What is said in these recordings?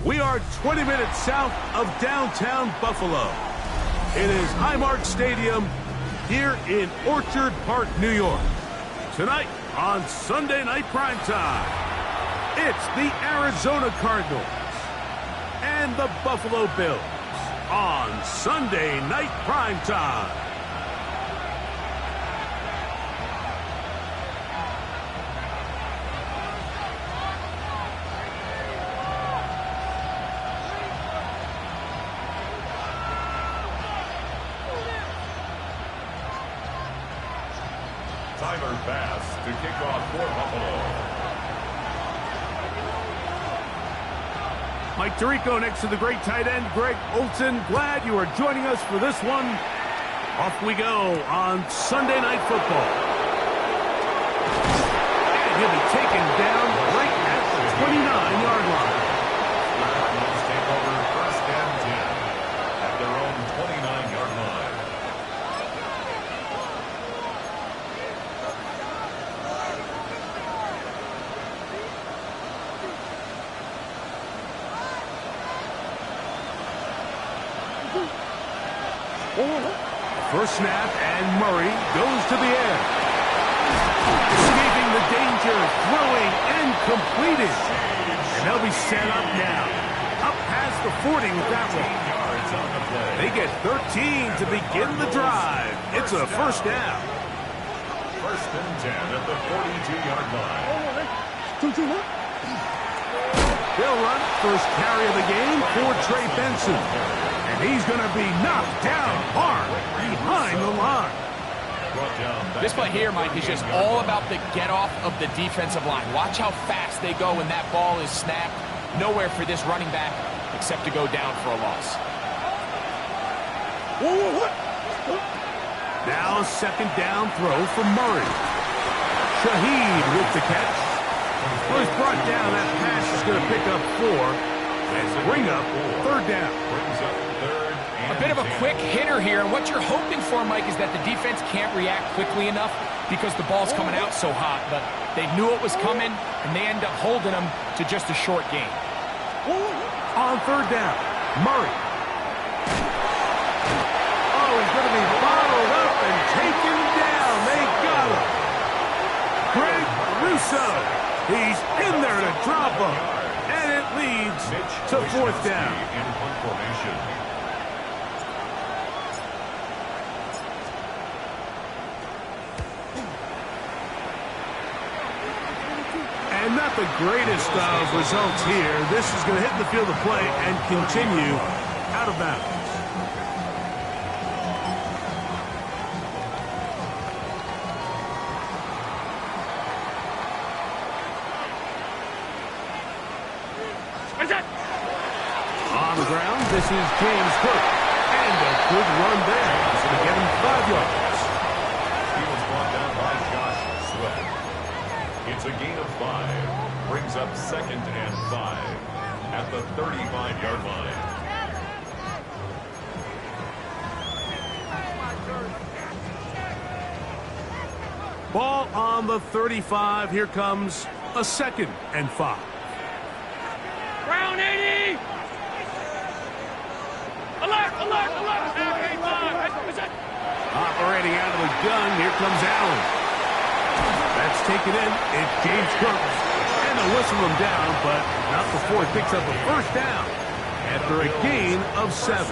We are 20 minutes south of downtown Buffalo. It is Highmark Stadium here in Orchard Park, New York. Tonight on Sunday Night Primetime, it's the Arizona Cardinals and the Buffalo Bills on Sunday Night Primetime. Tyler Bass to kick off for Buffalo. Mike Tirico next to the great tight end, Greg Olsen. Glad you are joining us for this one. Off we go on Sunday Night Football. And he'll be taken down right at the 29-yard line. Cardinals take over first and 10 at their own 29-yard line. First snap, and Murray goes to the air. Escaping the danger, throwing, and completed. And they'll be set up now. Up past the 40 with that one. They get 13 to begin the drive. It's a first down. First and 10 at the 42-yard line. They'll run first carry of the game for Trey Benson. And he's going to be knocked down hard behind the line. This play here, Mike, is just all about the get-off of the defensive line. Watch how fast they go when that ball is snapped. Nowhere for this running back except to go down for a loss. Now a second down throw for Murray. Shaheed with the catch. Well, he's brought down. That pass is going to pick up 4 and bring up third down. A bit of a quick hitter here, and what you're hoping for, Mike, is that the defense can't react quickly enough because the ball's coming out so hot, but they knew it was coming, and they end up holding them to just a short gain. On third down, Murray. Oh, he's going to be bottled up and taken down. They got him. Greg Russo. He's in there to drop him, and it leads to fourth down. And not the greatest of results here. This is going to hit the field of play and continue out of bounds. On the ground, this is James Cook. And a good run there. It's going to get him 5 yards. He was brought down by Josh Sweat. It's a gain of 5. Brings up second and 5 at the 35-yard line. Ball on the 35. Here comes a second and 5. Round 80! Alert, alert, alert! Operating out of the gun, here comes Allen. That's taken in. It's James Cook. And they'll whistle him down, but not before he picks up a first down after a gain of 7.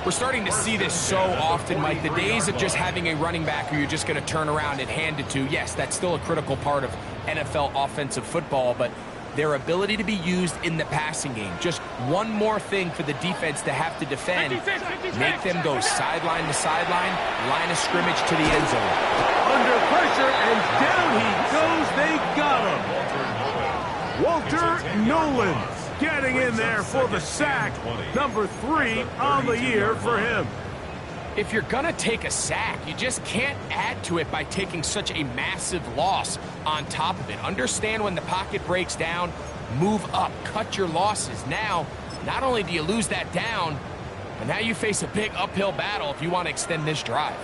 We're starting to see this so often, Mike. The days of just having a running back who you're just going to turn around and hand it to, yes, that's still a critical part of NFL offensive football, but their ability to be used in the passing game. Just one more thing for the defense to have to defend. Make them go sideline to sideline, line of scrimmage to the end zone. Under pressure, and down he goes. They got him. Walter Nolan getting in there for the sack. Number 3 on the year for him. If you're going to take a sack, you just can't add to it by taking such a massive loss on top of it. Understand when the pocket breaks down, move up, cut your losses. Now, not only do you lose that down, And now you face a big uphill battle if you want to extend this drive.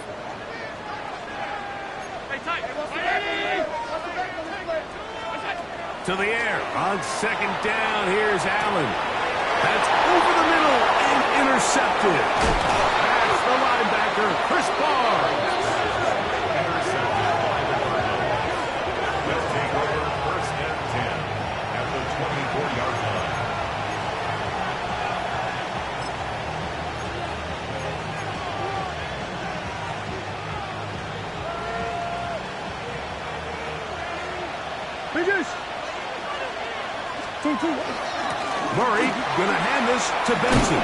To the air on second down. Here's Allen. That's over the middle and intercepted. That's the linebacker, Chris Barnes. Intercepted by the Cardinals. They'll take over first and 10 at the 24-yard line. Murray gonna hand this to Benson.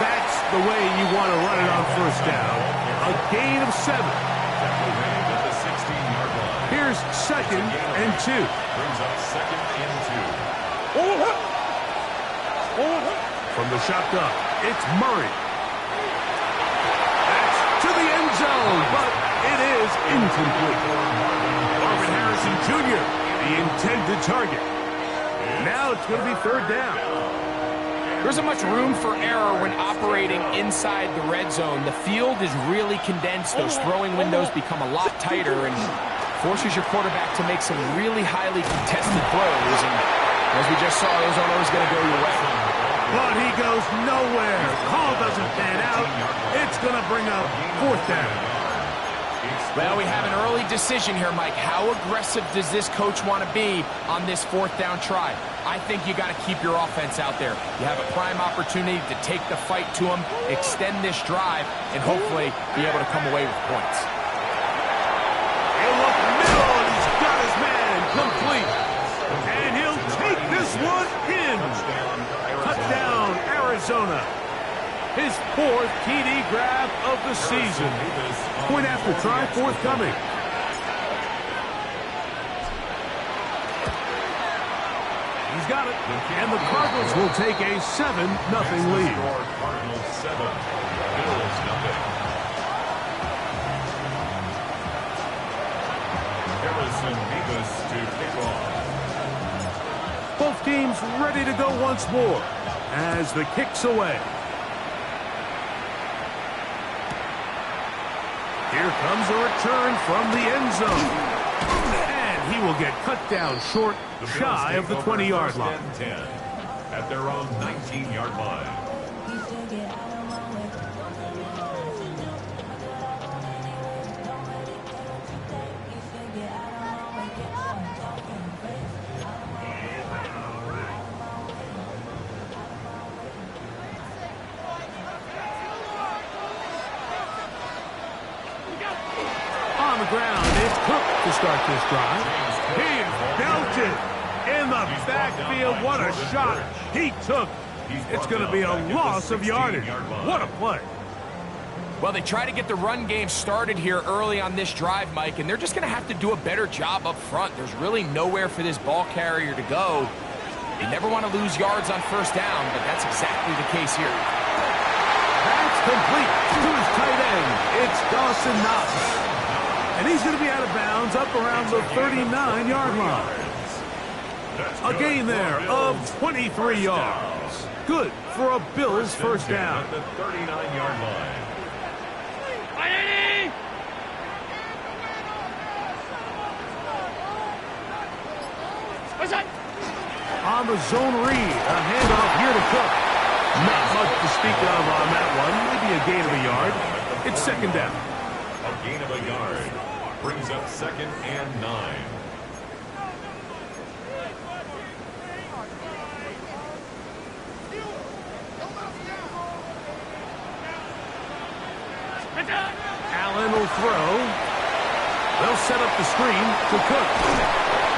That's the way you want to run it on first down. A gain of 7. At the 16-yard line. Here's second and 2. Brings up second and 2. From the shotgun, it's Murray. That's to the end zone, but it is incomplete. Marvin Harrison Jr., the intended target. Now it's going to be third down. There isn't much room for error when operating inside the red zone. The field is really condensed. Those throwing windows become a lot tighter and forces your quarterback to make some really highly contested throws. And as we just saw, those aren't always going to go your way. But he goes nowhere. Call doesn't pan out. It's going to bring up fourth down. Well, we have an early decision here, Mike. How aggressive does this coach want to be on this fourth down try? I think you got to keep your offense out there. You have a prime opportunity to take the fight to him, extend this drive, and hopefully be able to come away with points. He'll look middle, and he's got his man complete. And he'll take this one in. Touchdown, Arizona. His fourth TD grab of the season. Point after try forthcoming. He's got it. And the Cardinals will take a 7-0 lead. Cardinals 7, Bills 0. Harrison Davis to kick off. Both teams ready to go once more as the kick's away. Here comes a return from the end zone. And he will get cut down short, shy of the 20-yard line. 10 at their own 19-yard line. On the ground, it's Cook to start this drive. He is belted in the backfield. What a shot he took. It's going to be a loss of yardage. What a play. Well, they try to get the run game started here early on this drive, Mike, and they're just going to have to do a better job up front. There's really nowhere for this ball carrier to go. You never want to lose yards on first down, but that's exactly the case here. That's complete to his tight end. It's Dawson Knox. And he's going to be out of bounds up around the 39-yard line. A gain there of 23 yards. Good for a Bills first down. At the 39-yard line. On the zone read, a handoff here to Cook. Not much to speak of on that one. Maybe a gain of a yard. It's second down. A gain of a yard brings up second and 9. Allen will throw. They'll set up the screen to Cook.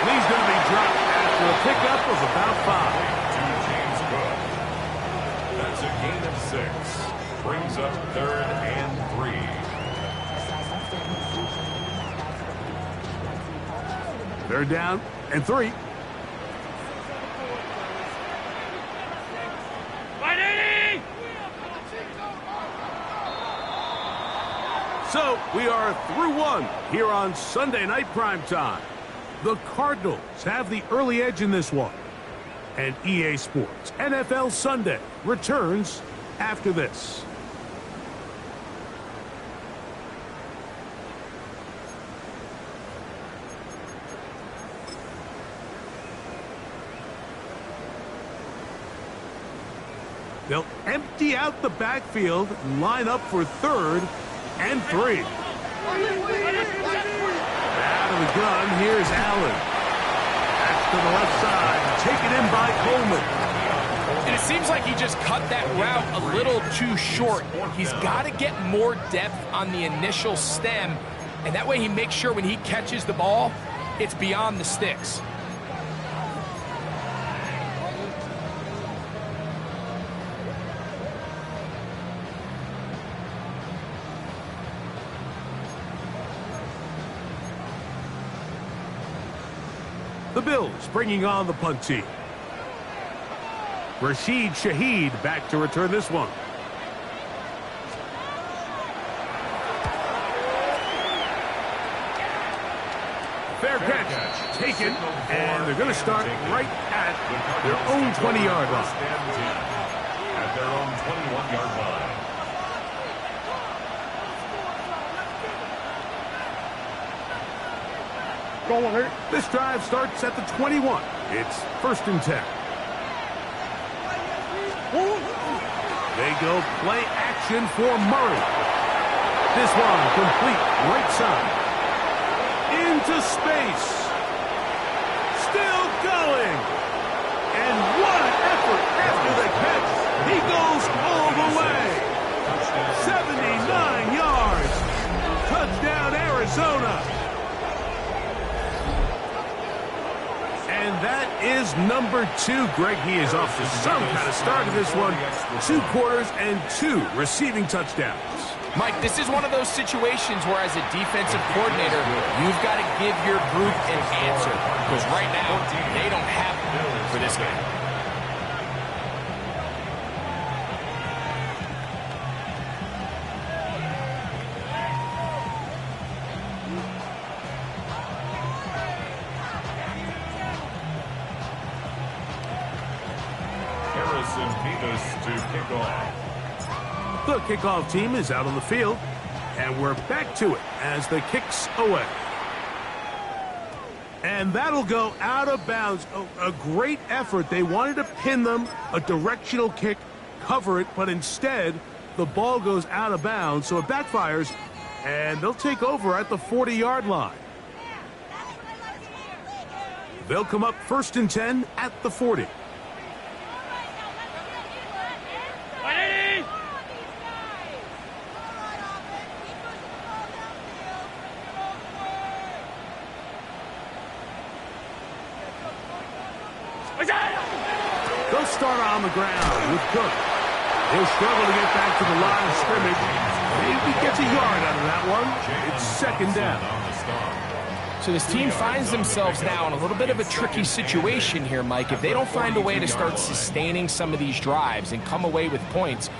And he's going to be dropped after a pickup of about 5. To James Cook. That's a gain of 6. Brings up third and 3. Third down and 3. So we are through one here on Sunday Night Primetime. The Cardinals have the early edge in this one. And EA Sports NFL Sunday returns after this. They'll empty out the backfield, line up for 3rd and 3. Out of the gun, here's Allen. That's to the left side, taken in by Coleman. And it seems like he just cut that route a little too short. He's got to get more depth on the initial stem, and that way he makes sure when he catches the ball, it's beyond the sticks. The Bills bringing on the punt team. Rashid Shaheed back to return this one. Fair catch, taken, and they're going to start right at their own 20-yard line. At their own 21-yard line. This drive starts at the 21. It's 1st and 10. They go play action for Murray. This one complete right side. Into space. Still going. And what an effort after the catch. He goes all the way. 79 yards. Touchdown, Arizona. And that is number 2. Greg, he is off to some kind of start in this one. 2 quarters and 2 receiving touchdowns. Mike, this is one of those situations where as a defensive coordinator, you've got to give your group an answer. Because right now, they don't have it for this game. To kick off. The kickoff team is out on the field, and we're back to it as the kick's away. And that'll go out of bounds. A great effort. They wanted to pin them, a directional kick, cover it, but instead the ball goes out of bounds, so it backfires, and they'll take over at the 40-yard line. They'll come up 1st and 10 at the 40. They'll start on the ground with Cook. He'll struggle to get back to the line of scrimmage. Maybe gets a yard out of that one. It's 2nd down. So this team finds themselves now in a little bit of a tricky situation here, Mike. If they don't find a way to start sustaining some of these drives and come away with points,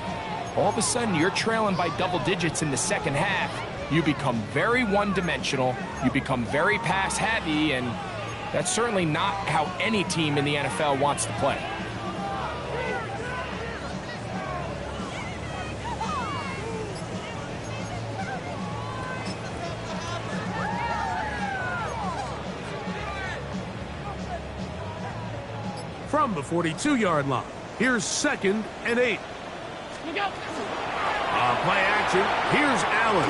all of a sudden you're trailing by double digits in the second half. You become very one-dimensional. You become very pass-heavy, and that's certainly not how any team in the NFL wants to play. From the 42-yard line, here's 2nd and 8. Look out. Play action, here's Allen.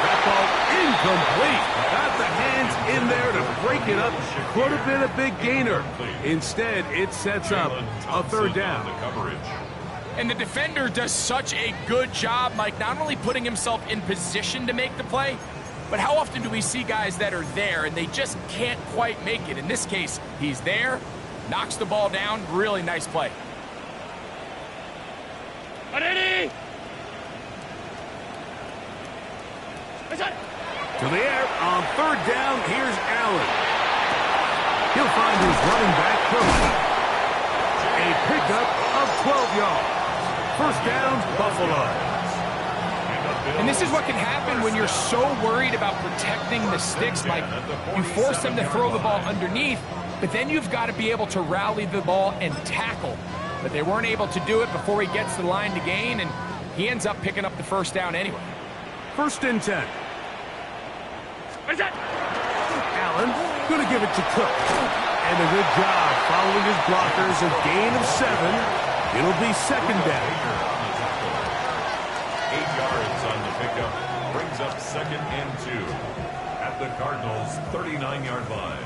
That ball incomplete. Got the hands in there to break it up. Could have been a big gainer. Instead, it sets up a 3rd down. And the defender does such a good job, Mike, not only putting himself in position to make the play, but how often do we see guys that are there and they just can't quite make it? In this case, he's there, knocks the ball down. Really nice play. Ready? To the air on 3rd down, here's Allen. He'll find his running back, Cook. A pickup of 12 yards. 1st down, Buffalo. And this is what can happen when you're so worried about protecting the sticks, Mike. You force them to throw the ball underneath, but then you've got to be able to rally the ball and tackle. but they weren't able to do it before he gets to the line to gain, and he ends up picking up the first down anyway. 1st and 10. What is that? Allen going to give it to Cook. And a good job following his blockers. A gain of 7. It'll be 2nd down. 8 yards on the pickup. Brings up 2nd and 2 at the Cardinals' 39-yard line.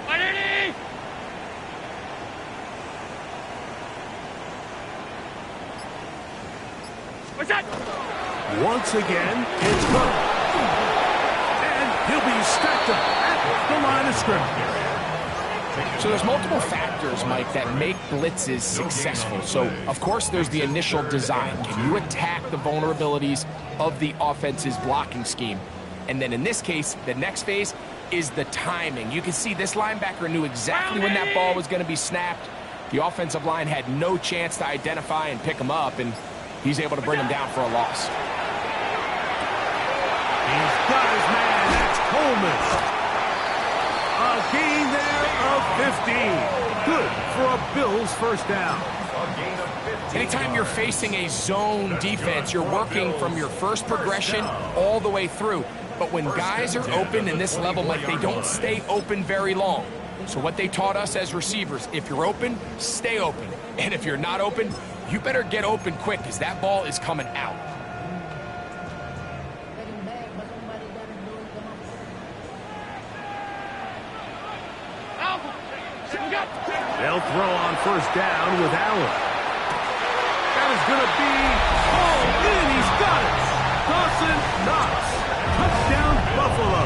Ready? What's that? Once again, it's Cook. And he'll be stacked up at the line of scrimmage. So there's multiple factors, Mike, that make blitzes successful. So, of course, there's the initial design. Can you attack the vulnerabilities of the offense's blocking scheme? And then in this case, the next phase is the timing. You can see this linebacker knew exactly when that ball was going to be snapped. The offensive line had no chance to identify and pick him up, and he's able to bring him down for a loss. He's got his man. That's Coleman. A gain there of 15. Good for a Bills first down. Anytime you're facing a zone defense, you're working from your first progression all the way through. But when guys are open in this level, Mike, they don't stay open very long. So what they taught us as receivers, if you're open, stay open. And if you're not open, you better get open quick because that ball is coming out. They'll throw on first down with Allen. That is going to be hauled in. He's got it. Dawson Knox. Touchdown, Buffalo.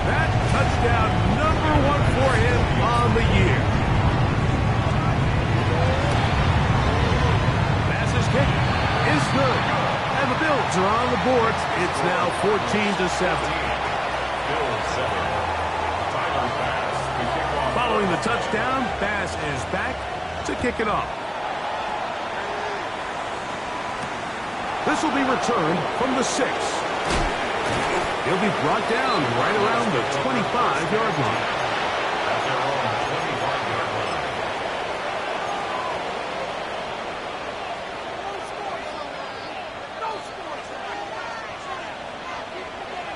That touchdown number 1 for him on the year. Pass's kick is good. And the Bills are on the board. It's now 14-7. Following the touchdown, Bass is back to kick it off. This will be returned from the 6. He'll be brought down right around the 25-yard line. At their own 25-yard line.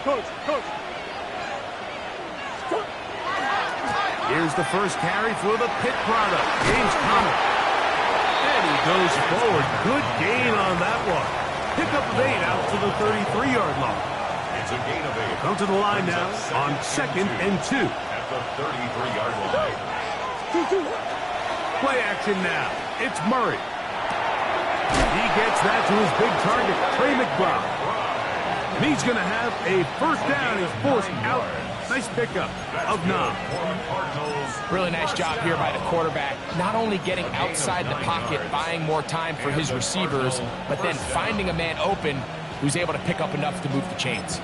Coach. Here's the first carry for the Pitt product, James Conner. And he goes forward. Good gain on that one. Pickup of 8 out to the 33-yard line. It's a gain of 8. Come to the line now on 2nd and 2. At the 33-yard line. Play action now. It's Murray. He gets that to his big target, Trey McBride. And he's going to have a first down. He's forced out. Nice pickup of 9. Really nice job here by the quarterback, not only getting outside the pocket, buying more time for his receivers, but then finding a man open who's able to pick up enough to move the chains.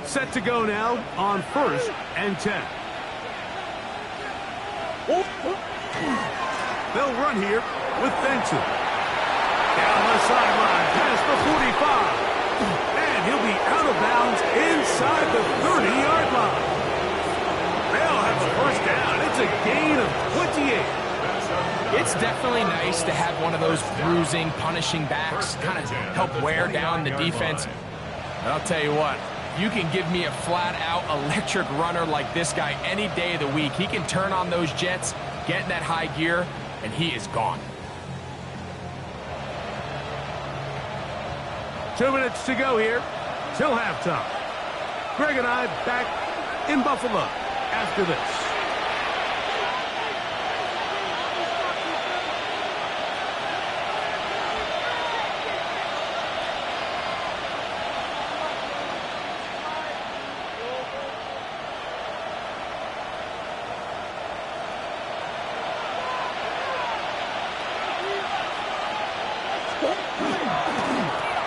Set to go now on 1st and 10. They'll run here with Benson. Down the sideline, past the 45. And he'll be out of bounds inside the 30-yard line. They'll have a first down. It's a gain of 28. It's definitely nice to have one of those bruising, punishing backs kind of help wear down the defense. And I'll tell you what, you can give me a flat-out electric runner like this guy any day of the week. He can turn on those jets, get in that high gear, and he is gone. 2 minutes to go here till halftime. Greg and I back in Buffalo after this.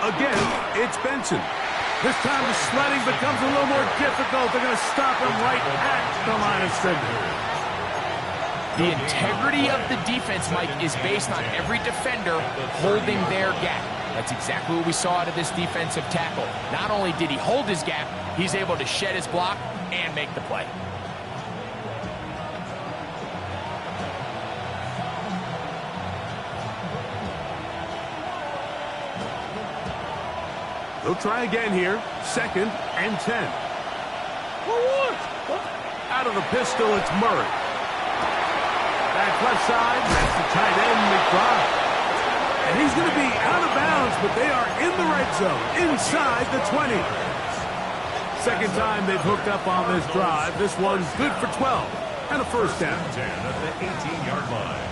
Again, it's Benson. This time the sledding becomes a little more difficult. They're going to stop him right at the line of scrimmage. The integrity of the defense, Mike, is based on every defender holding their gap. That's exactly what we saw out of this defensive tackle. Not only did he hold his gap, he's able to shed his block and make the play. They'll try again here. 2nd and 10. Out of the pistol, it's Murray. Back left side, that's the tight end, McBride. And he's going to be out of bounds, but they are in the red zone, inside the 20. Second time they've hooked up on this drive. This one's good for 12 and a first down. 10 at the 18-yard line.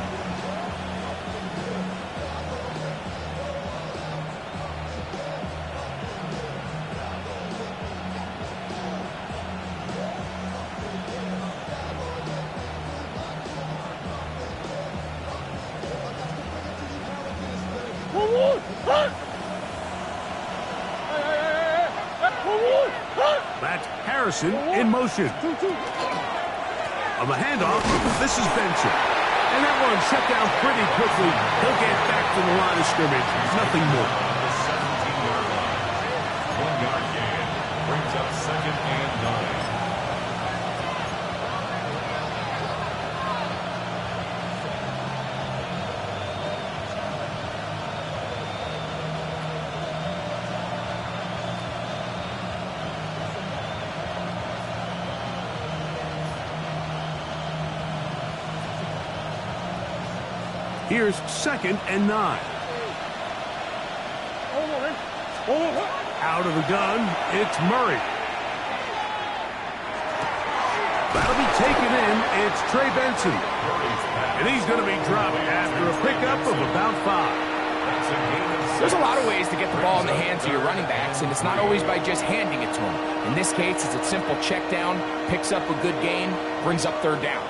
That's Harrison in motion. On the handoff, this is Benson. And that one shut down pretty quickly. He'll get back to the line of scrimmage. Nothing more. The 17-yard line. 1-yard gain. Brings up 2nd and 9. Here's 2nd and 9. Out of the gun, it's Murray. That'll be taken in. It's Trey Benson. And he's going to be dropped after a pickup of about 5. There's a lot of ways to get the ball in the hands of your running backs, and it's not always by just handing it to them. In this case, it's a simple check down, picks up a good gain, brings up 3rd down.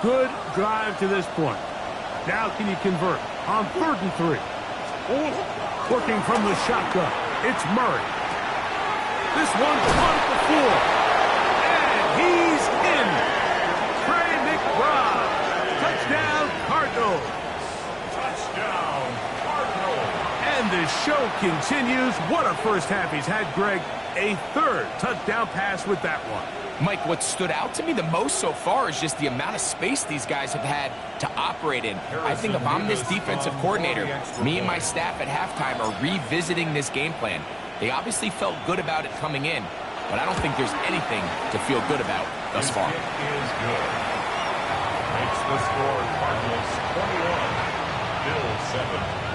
Good drive to this point. Now can you convert on 3rd and 3? Working from the shotgun, it's Murray. This one caught at the 4. And he's in. Trey McBride. Touchdown, Cardinals. Touchdown, Cardinals. And the show continues. What a first half he's had, Greg. A 3rd touchdown pass with that one. Mike, what stood out to me the most so far is just the amount of space these guys have had to operate in. I think if I'm this defensive coordinator, me and my staff at halftime are revisiting this game plan. They obviously felt good about it coming in, but I don't think there's anything to feel good about thus far. It is good. Makes the score Cardinals 21, Bills 7.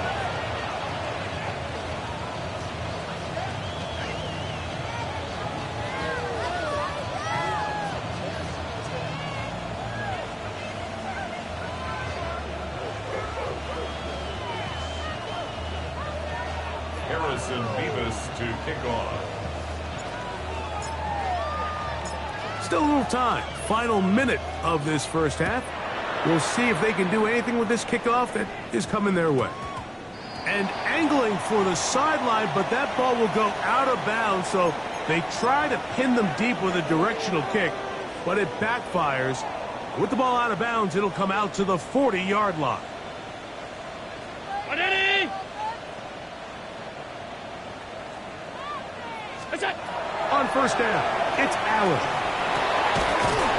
Harrison Beavis to kick off. Still a little time. Final minute of this first half. We'll see if they can do anything with this kickoff that is coming their way. And angling for the sideline, but that ball will go out of bounds, so they try to pin them deep with a directional kick, but it backfires. With the ball out of bounds, it'll come out to the 40-yard line. On first down, it's Allen.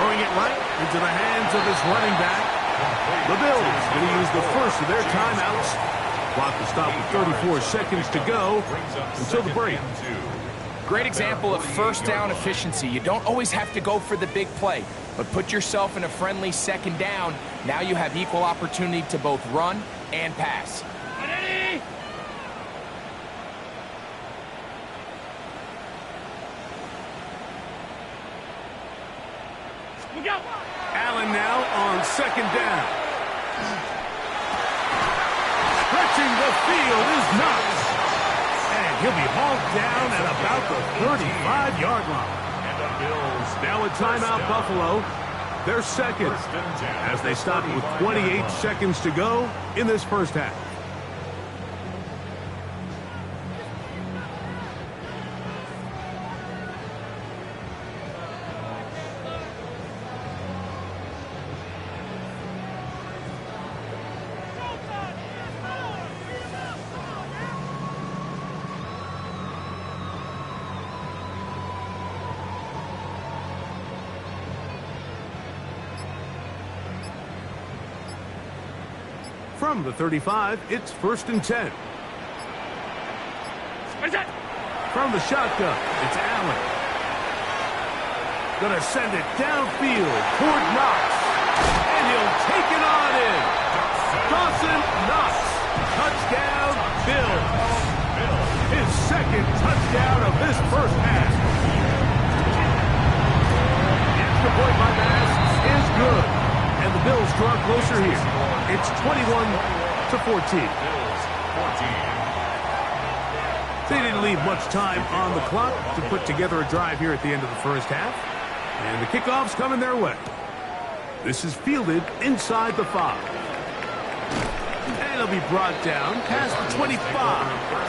Throwing it right into the hands of his running back. The Bills going to use the first of their timeouts. Clock to stop with 34 seconds to go until the break. Great example of first down efficiency. You don't always have to go for the big play, but put yourself in a friendly 2nd down. Now you have equal opportunity to both run and pass. Allen now on 2nd down. Stretching the field is Knox. And he'll be hauled down at about the 35-yard line. And the Bills Now a timeout, Buffalo. their second, as they stop with 28 seconds to go in this first half. From the 35, it's 1st and 10. From the shotgun, it's Allen. Gonna send it downfield toward Knox. And he'll take it on in. Dawson Knox. Touchdown, Bills. His second touchdown of this first half. The extra point by Bass is good. And the Bills draw closer here. It's 21-14. They didn't leave much time on the clock to put together a drive here at the end of the first half. And the kickoff's coming their way. This is fielded inside the 5. And it'll be brought down past the 25.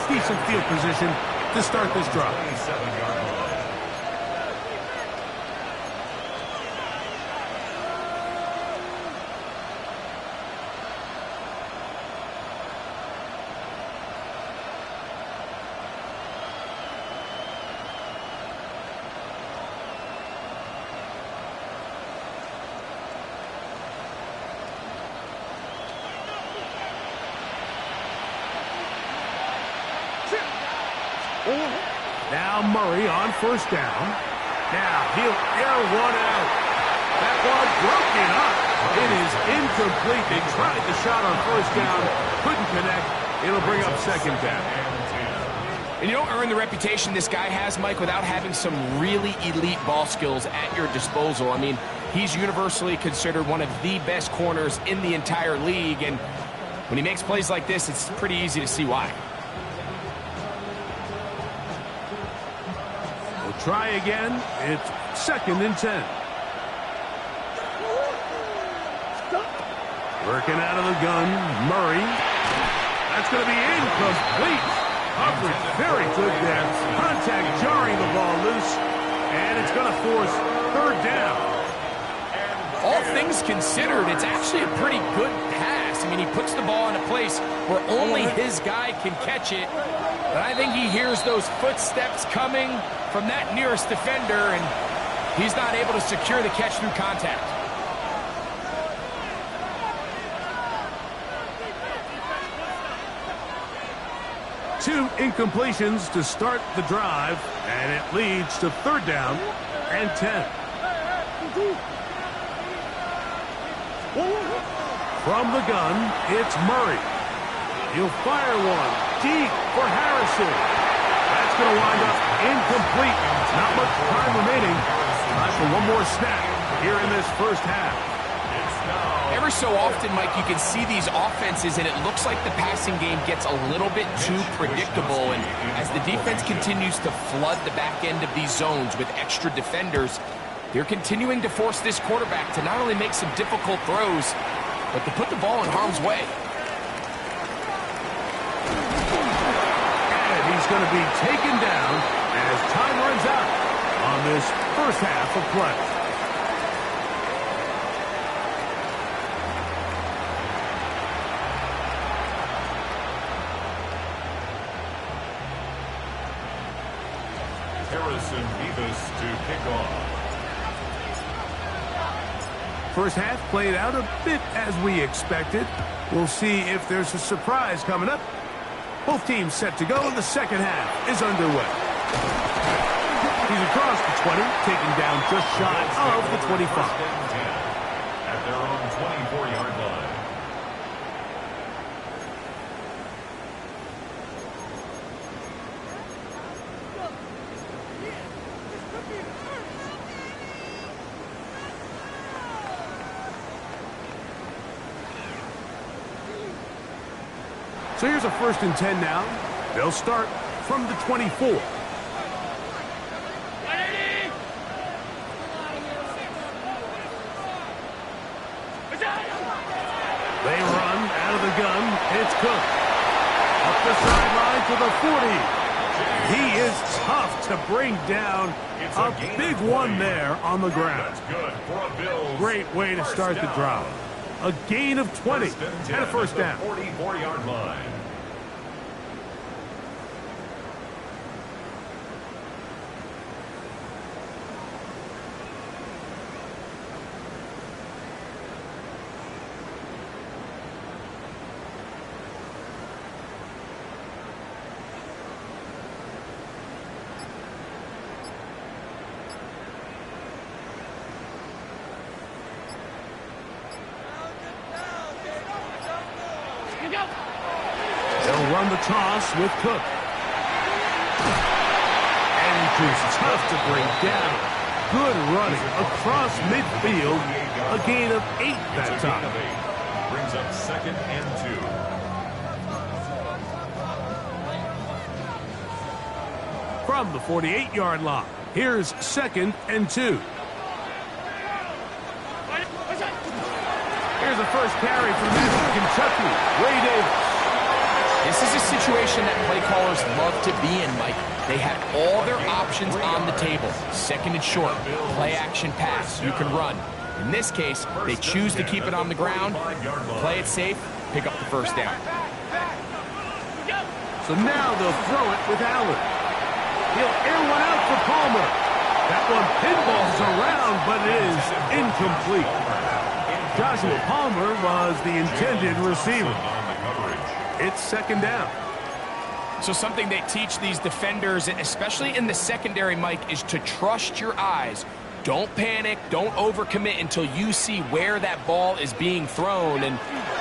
Decent field position to start this drive. 27-yard line. Now Murray on 1st down. Now he'll air one out. That one broken up. It is incomplete. They tried the shot on 1st down. Couldn't connect. It'll bring up 2nd down. And you don't earn the reputation this guy has, Mike, without having some really elite ball skills at your disposal. I mean, he's universally considered one of the best corners in the entire league. And when he makes plays like this, it's pretty easy to see why. Try again. It's 2nd and 10. Working out of the gun, Murray. That's going to be incomplete. Coverage very good there. Contact jarring the ball loose. And it's going to force 3rd down. All things considered, it's actually a pretty good pass. I mean, he puts the ball in a place where only his guy can catch it. But I think he hears those footsteps coming from that nearest defender, and he's not able to secure the catch through contact. Two incompletions to start the drive, and it leads to 3rd down and 10. From the gun, it's Murray. He'll fire one deep for Harrison. That's going to wind up incomplete. Not much time remaining. Time for one more snap here in this first half. Every so often, Mike, you can see these offenses, and it looks like the passing game gets a little bit too predictable. And as the defense continues to flood the back end of these zones with extra defenders, they're continuing to force this quarterback to not only make some difficult throws, but to put the ball in harm's way. And he's going to be taken down as time runs out on this first half of play. Harrison Beavis to kick off. First half played out a bit as we expected. We'll see if there's a surprise coming up. Both teams set to go, and the second half is underway. He's across the 20, taken down just shy of the 25. At their own 24-yard line. So here's a 1st and 10 now. They'll start from the 24. They run out of the gun. It's Cook. Up the sideline to the 40. He is tough to bring down. A big one there on the ground. Great way to start the drive. A gain of 20 and a first down. 44-yard line. They'll run the toss with Cook. And just tough to bring down. Good running across midfield. A gain of 8 that time. Brings up 2nd and 2. From the 48-yard line, here's 2nd and 2. Here's a first carry from Kentucky. Ray Davis. This is a situation that play callers love to be in, Mike. They have all their options on the table. 2nd and short, play action pass, you can run. In this case, they choose to keep it on the ground, play it safe, pick up the first down. So now they'll throw it with Allen. He'll air one out for Palmer. That one pinballs around, but it is incomplete. Joshua Palmer was the intended receiver. It's 2nd down. So something they teach these defenders, especially in the secondary, Mike, is to trust your eyes. Don't panic, don't overcommit until you see where that ball is being thrown. And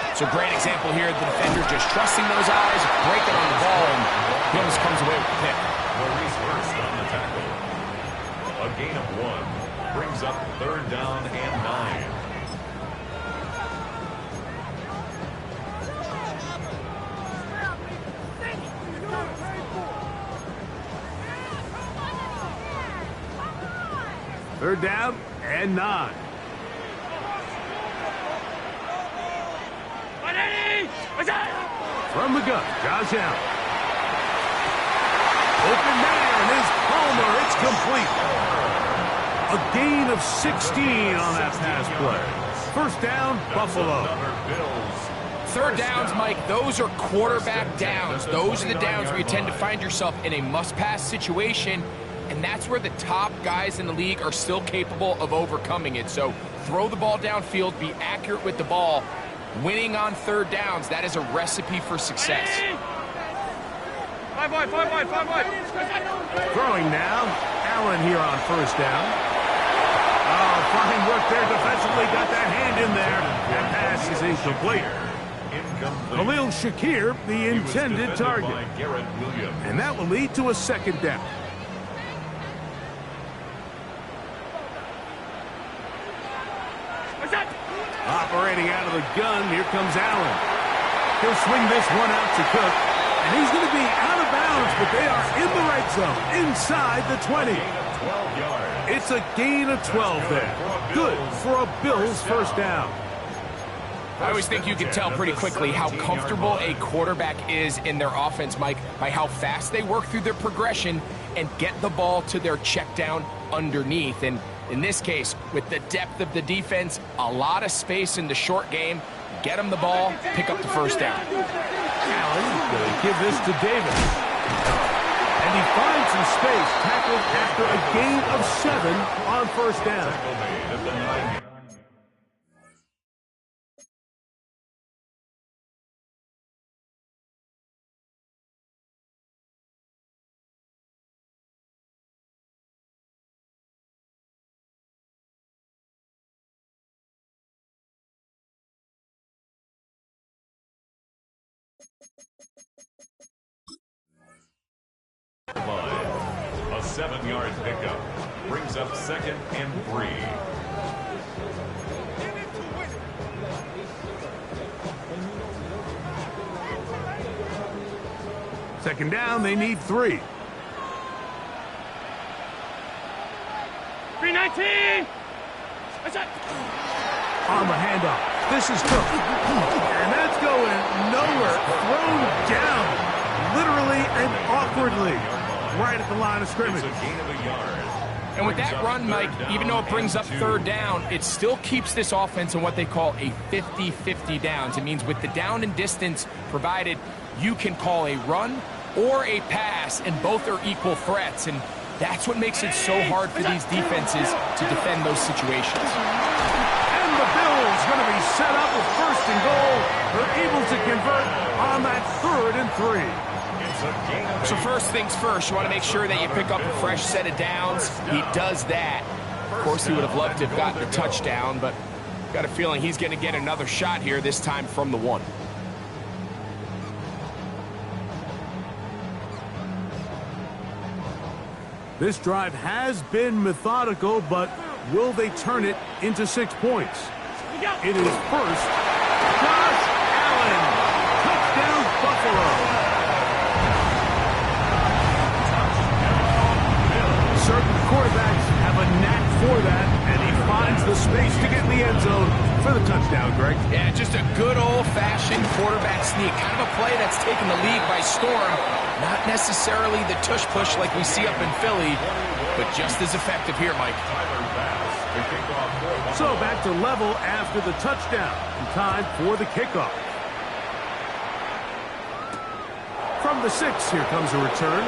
it's a great example here, the defender just trusting those eyes, breaking on the ball, and he almost comes away with the pick. Maurice Hurst on the tackle. A gain of 1 brings up 3rd down and 9. Third down and 9. From the gun, Josh Allen. Open man is Palmer. It's complete. A gain of 16 on that pass play. First down, Buffalo. 3rd downs, Mike, those are quarterback downs. Those are the downs where you tend to find yourself in a must-pass situation, and that's where the top guys in the league are still capable of overcoming it. So throw the ball downfield, be accurate with the ball. Winning on 3rd downs, that is a recipe for success. 5 wide. Throwing now, Allen here on first down. Oh, fine work there defensively, got that hand in there. That pass is incomplete. Khalil Shakir, the intended target. And that will lead to a 2nd down. Operating out of the gun, here comes Allen. He'll swing this one out to Cook. And he's going to be out of bounds, but they are in the right zone, inside the 20. It's a gain of 12 there. Good for a Bills first down. I always think you can tell pretty quickly how comfortable a quarterback is in their offense, Mike, by how fast they work through their progression and get the ball to their check down underneath. And in this case, with the depth of the defense, a lot of space in the short game, get them the ball, pick up the first down. Allen going to give this to Davis. And he finds some space, tackled after a gain of 7 on first down. A 7-yard pickup brings up 2nd and 3. Second down, they need 3. 319. on the handoff. This is Cook. And that's going nowhere. Thrown down, literally and awkwardly, right at the line of scrimmage. It's a gain of a yard. And with that run, Mike, even though it brings up third down, it still keeps this offense in what they call a 50-50 downs. It means with the down and distance provided, you can call a run or a pass, and both are equal threats. And that's what makes it so hard for these defenses to defend those situations. And the Bills going to be set up with first and goal. They're able to convert on that 3rd and 3. So first things first, you want to make sure that you pick up a fresh set of downs. He does that. Of course, he would have loved to have gotten a touchdown, but got a feeling he's going to get another shot here, this time from the 1. This drive has been methodical, but will they turn it into 6 points? It is first. Josh Allen. Touchdown, Buffalo. Certain quarterbacks have a knack for that, and he finds the space to get in the end zone for the touchdown, Greg. Yeah, just a good old-fashioned quarterback sneak. Kind of a play that's taken the league by storm. Not necessarily the tush-push like we see up in Philly, but just as effective here, Mike. So back to level after the touchdown. And time for the kickoff. From the 6, here comes a return.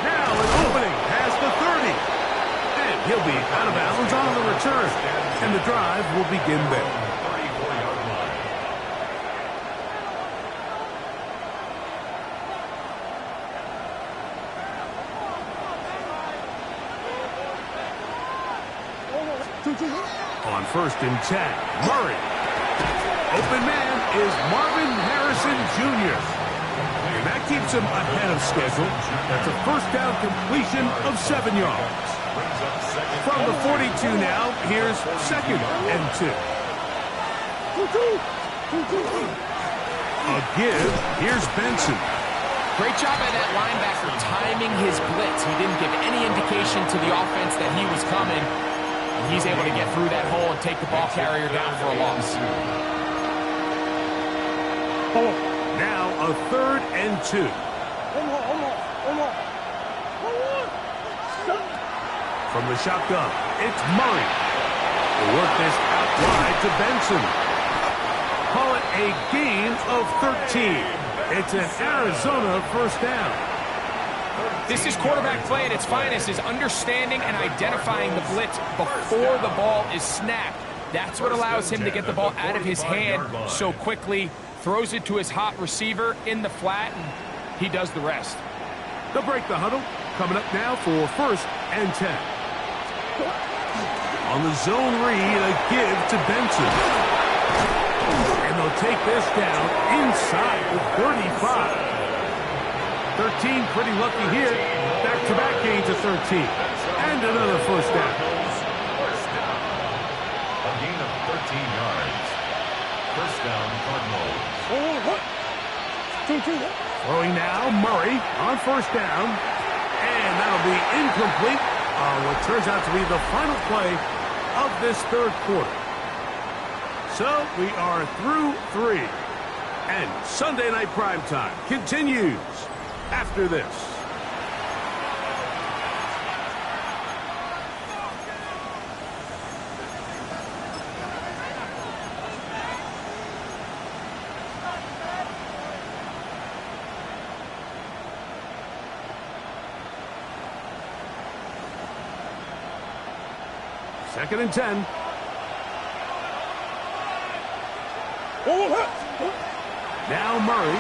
Now an opening past the 30. And he'll be out of bounds on the return. And the drive will begin there. On 1st and 10, Murray. Open man is Marvin Harrison Jr. And that keeps him ahead of schedule. That's a first down completion of 7 yards. From the 42 now, here's 2nd and 2. A give, here's Benson. Great job by that linebacker timing his blitz. He didn't give any indication to the offense that he was coming. And he's able to get through that hole and take the ball carrier down for a loss. Now a 3rd and 2. From the shotgun, it's Murray. They work this out wide to Benson. Call it a gain of 13. It's an Arizona first down. This is quarterback play at its finest, is understanding and identifying the blitz before the ball is snapped. That's what allows him to get the ball out of his hand so quickly, throws it to his hot receiver in the flat, and he does the rest. They'll break the huddle. Coming up now for 1st and 10. On the zone read, a give to Benson. And they'll take this down inside the 35. 13 pretty lucky here. Back-to-back gains of 13. And another first down. A gain of 13 yards. First down, Cardinals. Throwing now, Murray on first down. And that'll be incomplete on what turns out to be the final play of this 3rd quarter. So we are through 3. And Sunday Night Primetime continues after this. Second and 10. Now Murray.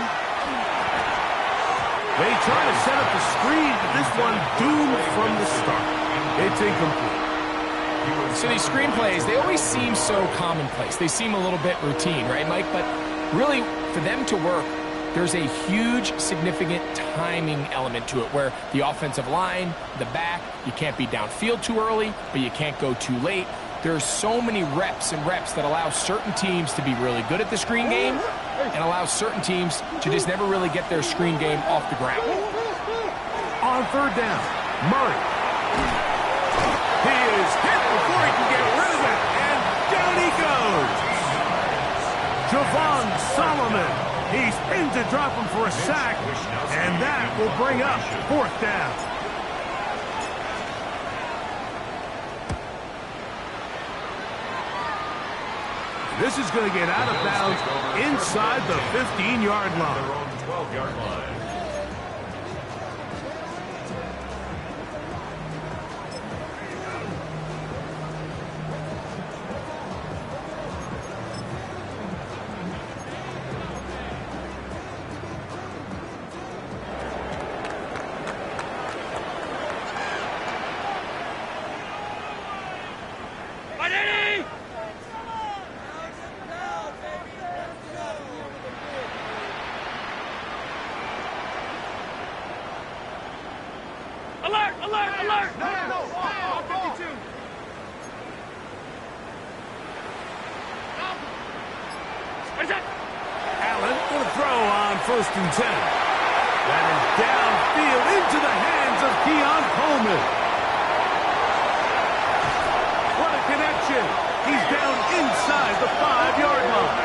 They try to set up the screen, but this one doomed from the start. It's incomplete. So these screen plays, they always seem so commonplace. They seem a little bit routine, right, Mike? But really, for them to work, there's a huge, significant timing element to it where the offensive line, the back, you can't be downfield too early, but you can't go too late. There's so many reps and reps that allow certain teams to be really good at the screen game and allow certain teams to just never really get their screen game off the ground. On 3rd down, Murray. He is hit before he can get rid of it. He spins to drop him for a sack, and that will bring up 4th down. This is going to get out of bounds inside the 15-yard line. Their own 12-yard line. Alert! Alert! Alert! No! 52. What is that? Allen will throw on 1st and 10. That is downfield into the hands of Keon Coleman. What a connection. He's down inside the 5-yard line.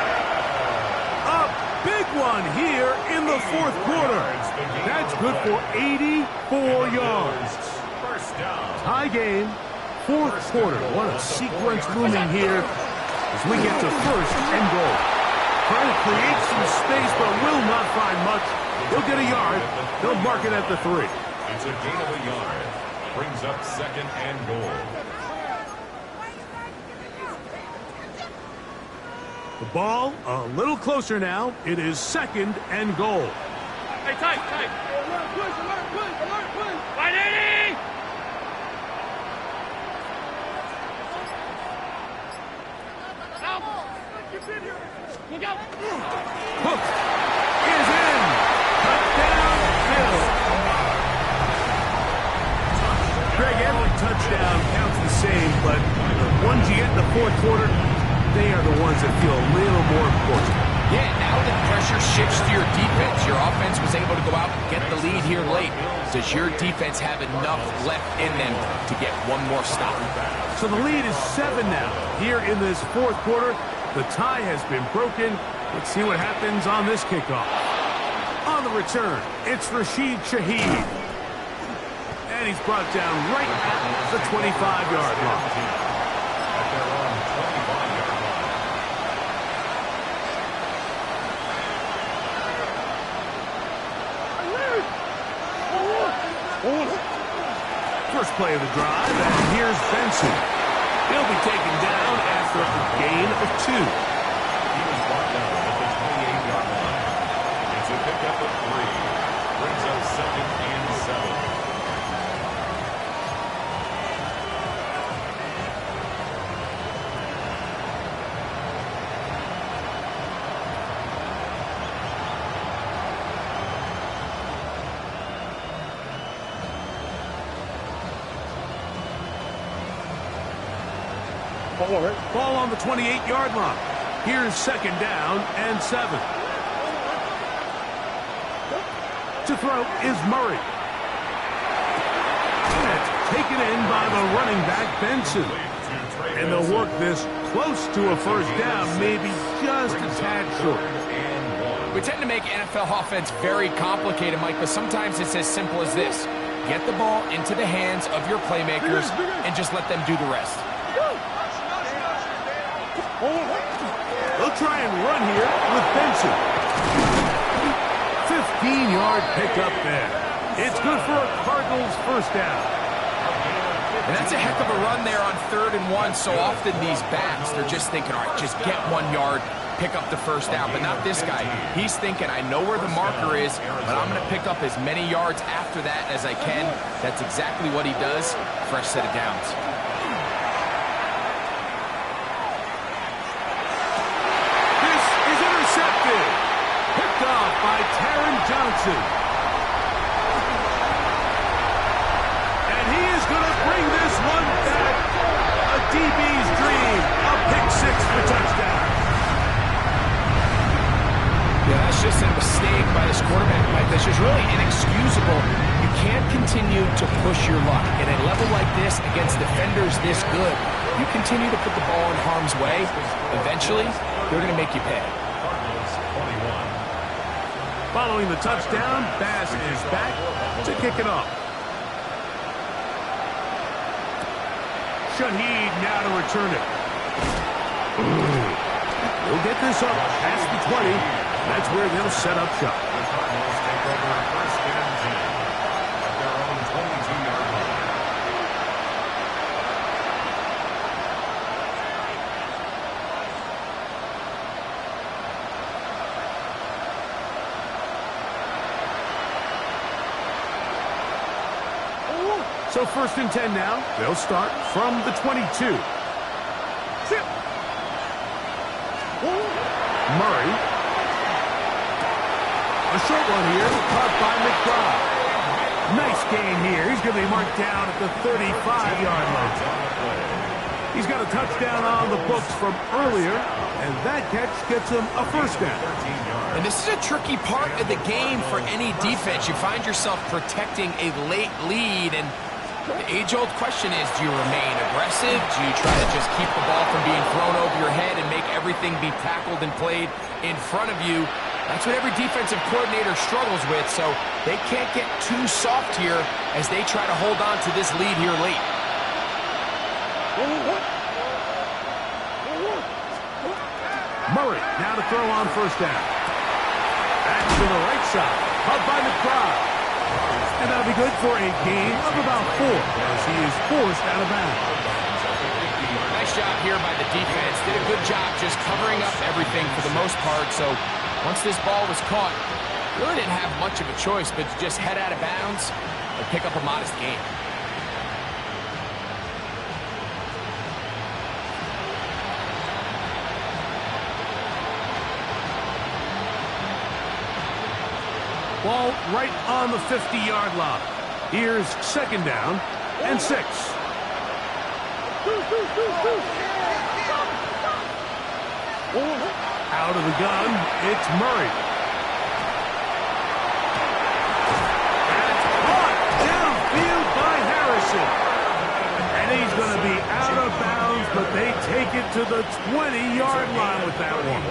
A big one here in the 4th quarter. That's good for 84 yards. First down. Tie game, 4th quarter. What a sequence looming here as we get to 1st and goal. Trying to create some space, but will not find much. He'll get a yard. They'll mark it at the 3. It's a gain of a yard. Brings up 2nd and goal. The ball a little closer now. It is 2nd and goal. Hey, tight! Alert, push! Right, Eddie! Out! Look out! Hook is in. Touchdown, Bill. Greg, every touchdown counts the same, but the ones you get in the 4th quarter, they are the ones that feel a little more important. Yeah, now that pressure shifts to your defense, your offense was able to go out and get the lead here late. Does your defense have enough left in them to get one more stop? So the lead is 7 now. Here in this 4th quarter, the tie has been broken. Let's see what happens on this kickoff. On the return, it's Rashid Shaheed. And he's brought down right at the 25-yard line. At their own 25-yard line. First play of the drive, and here's Benson. He'll be taken down after a gain of 2. He was brought down at the 28-yard line. It's a pickup of 3. Brings up 2nd and 7. Ball on the 28-yard line. Here's 2nd down and 7. To throw is Murray. That's taken in by the running back, Benson. And they'll work this close to a 1st down, maybe just a tad short. We tend to make NFL offense very complicated, Mike, but sometimes it's as simple as this. Get the ball into the hands of your playmakers and just let them do the rest. They'll try and run here with Benson. 15-yard pickup there. It's good for a Cardinals 1st down. And that's a heck of a run there on 3rd and 1. So often these backs, they're just thinking, all right, just get 1 yard, pick up the 1st down. But not this guy. He's thinking, I know where the marker is, but I'm going to pick up as many yards after that as I can. That's exactly what he does. Fresh set of downs. Picked off by Taron Johnson. And he is going to bring this one back. A DB's dream. A pick 6 for touchdown. Yeah, that's just a mistake by this quarterback, Mike. That's just really inexcusable. You can't continue to push your luck. At a level like this, against defenders this good, you continue to put the ball in harm's way, eventually, they're going to make you pay. Cardinals 21. Following the touchdown, Bass is back to kick it off. Shaheed now to return it. He'll get this up past the 20. That's where they'll set up shop. The Cardinals take over first and 10 at their own 22-yard line. So first and 10 now. They'll start from the 22. Murray. A short one here, caught by McBride. Nice gain here. He's going to be marked down at the 35-yard line. He's got a touchdown on the books from earlier, and that catch gets him a first down. And this is a tricky part of the game for any defense. You find yourself protecting a late lead, and the age-old question is, do you remain aggressive? Do you try to just keep the ball from being thrown over your head and make everything be tackled and played in front of you? That's what every defensive coordinator struggles with, so they can't get too soft here as they try to hold on to this lead here late. Murray now to throw on first down. Back to the right side. Caught by McBride. And that'll be good for a gain of about 4 as he is forced out of bounds. Nice job here by the defense. Did a good job just covering up everything for the most part. So once this ball was caught, really didn't have much of a choice but to just head out of bounds and pick up a modest gain. Ball right on the 50-yard line. Here's second down and 6. Out of the gun, it's Murray. That's caught downfield by Harrison. And he's going to be out of bounds, but they take it to the 20-yard line with that one.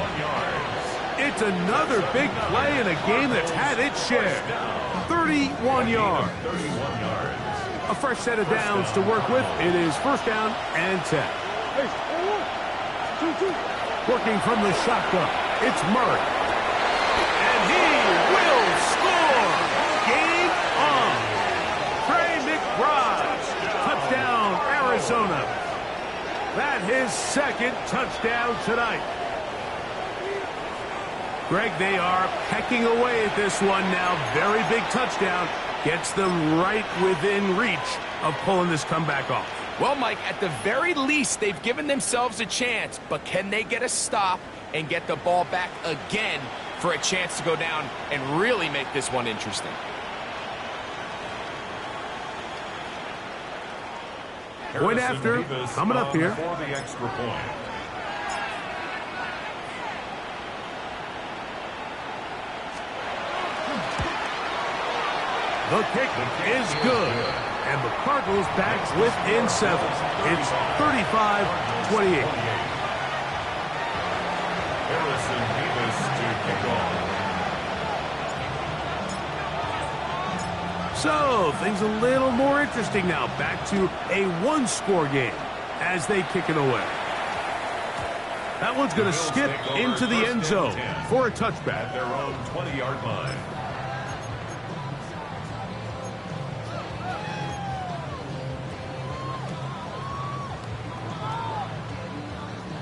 It's another big play in a game that's had its share. 31 yards. A fresh set of downs to work with. It is first down and 10. Working from the shotgun, it's Murray. And he will score. Game on. Trey McBride. Touchdown, Arizona. That's his second touchdown tonight. Greg, they are pecking away at this one now. Very big touchdown. Gets them right within reach of pulling this comeback off. Well, Mike, at the very least, they've given themselves a chance, but can they get a stop and get the ball back again for a chance to go down and really make this one interesting? Point after, coming up here. For the extra point. The kick is good, and the Cardinals back within 7. It's 35-28. Harrison Davis to kick off. So, things a little more interesting now. Back to a one-score game as they kick it away. That one's going to skip into the end zone for a touchback. At their own 20-yard line.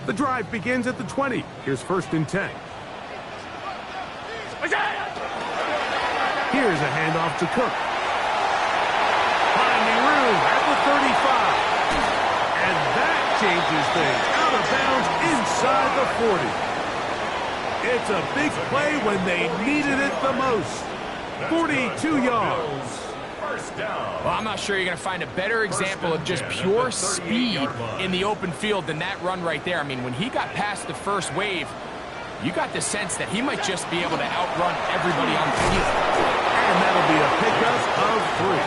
The drive begins at the 20. Here's first and 10. Here's a handoff to Cook. Finding room at the 35. And that changes things. Out of bounds inside the 40. It's a big play when they needed it the most. 42 yards. First down. Well, I'm not sure you're going to find a better example of just pure speed in the open field than that run right there. I mean, when he got past the first wave, you got the sense that he might just be able to outrun everybody on the field. And that'll be a pickup of 3.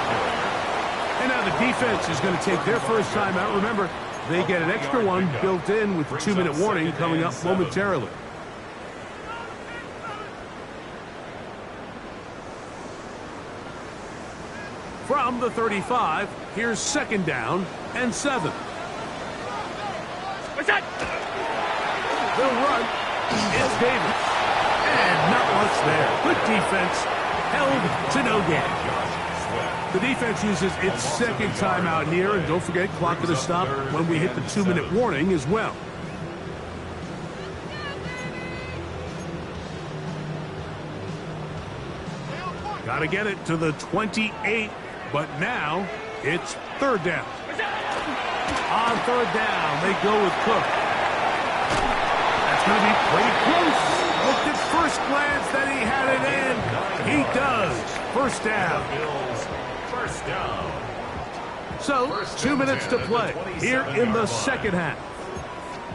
And now the defense is going to take their first time out. Remember, they get an extra one built in with the 2-minute warning coming up momentarily. From the 35, here's second down and 7. What's that? They'll run. It's Davis. And not much there. Good defense. Held to no gain. The defense uses its second timeout here. And don't forget, clock going to stop when we hit the 2-minute warning as well. Got to get it to the 28, but now it's third down. On third down, they go with Cook. That's going to be pretty close. Looked at first glance that he had it in. He does. First down. First down. So, 2 minutes to play here in the second half.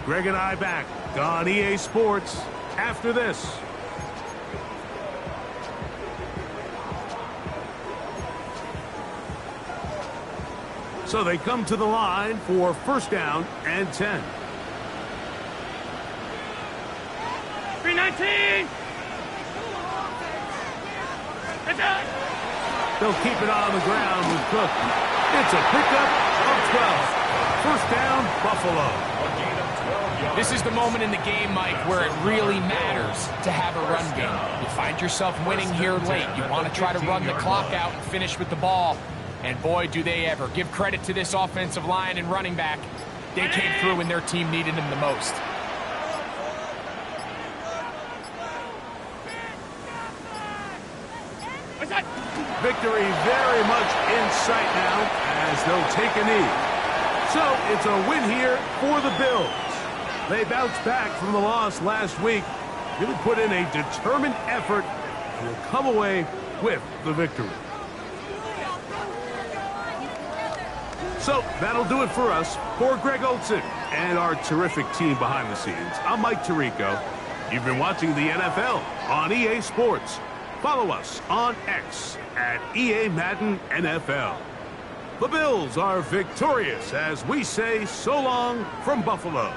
Greg and I back on EA Sports after this. So they come to the line for first down and 10. 319. That's it. They'll keep it on the ground with Cook. It's a pickup of 12. First down, Buffalo. This is the moment in the game, Mike, where it really matters to have a run game. You find yourself winning here late. You want to try to run the clock out and finish with the ball. And boy, do they ever. Give credit to this offensive line and running back. They came through when their team needed them the most. What's that? Victory very much in sight now as they'll take a knee. So it's a win here for the Bills. They bounced back from the loss last week. Really put in a determined effort and will come away with the victory. So that'll do it for us. For Greg Olsen and our terrific team behind the scenes, I'm Mike Tirico. You've been watching the NFL on EA Sports. Follow us on X at EA Madden NFL. The Bills are victorious as we say so long from Buffalo.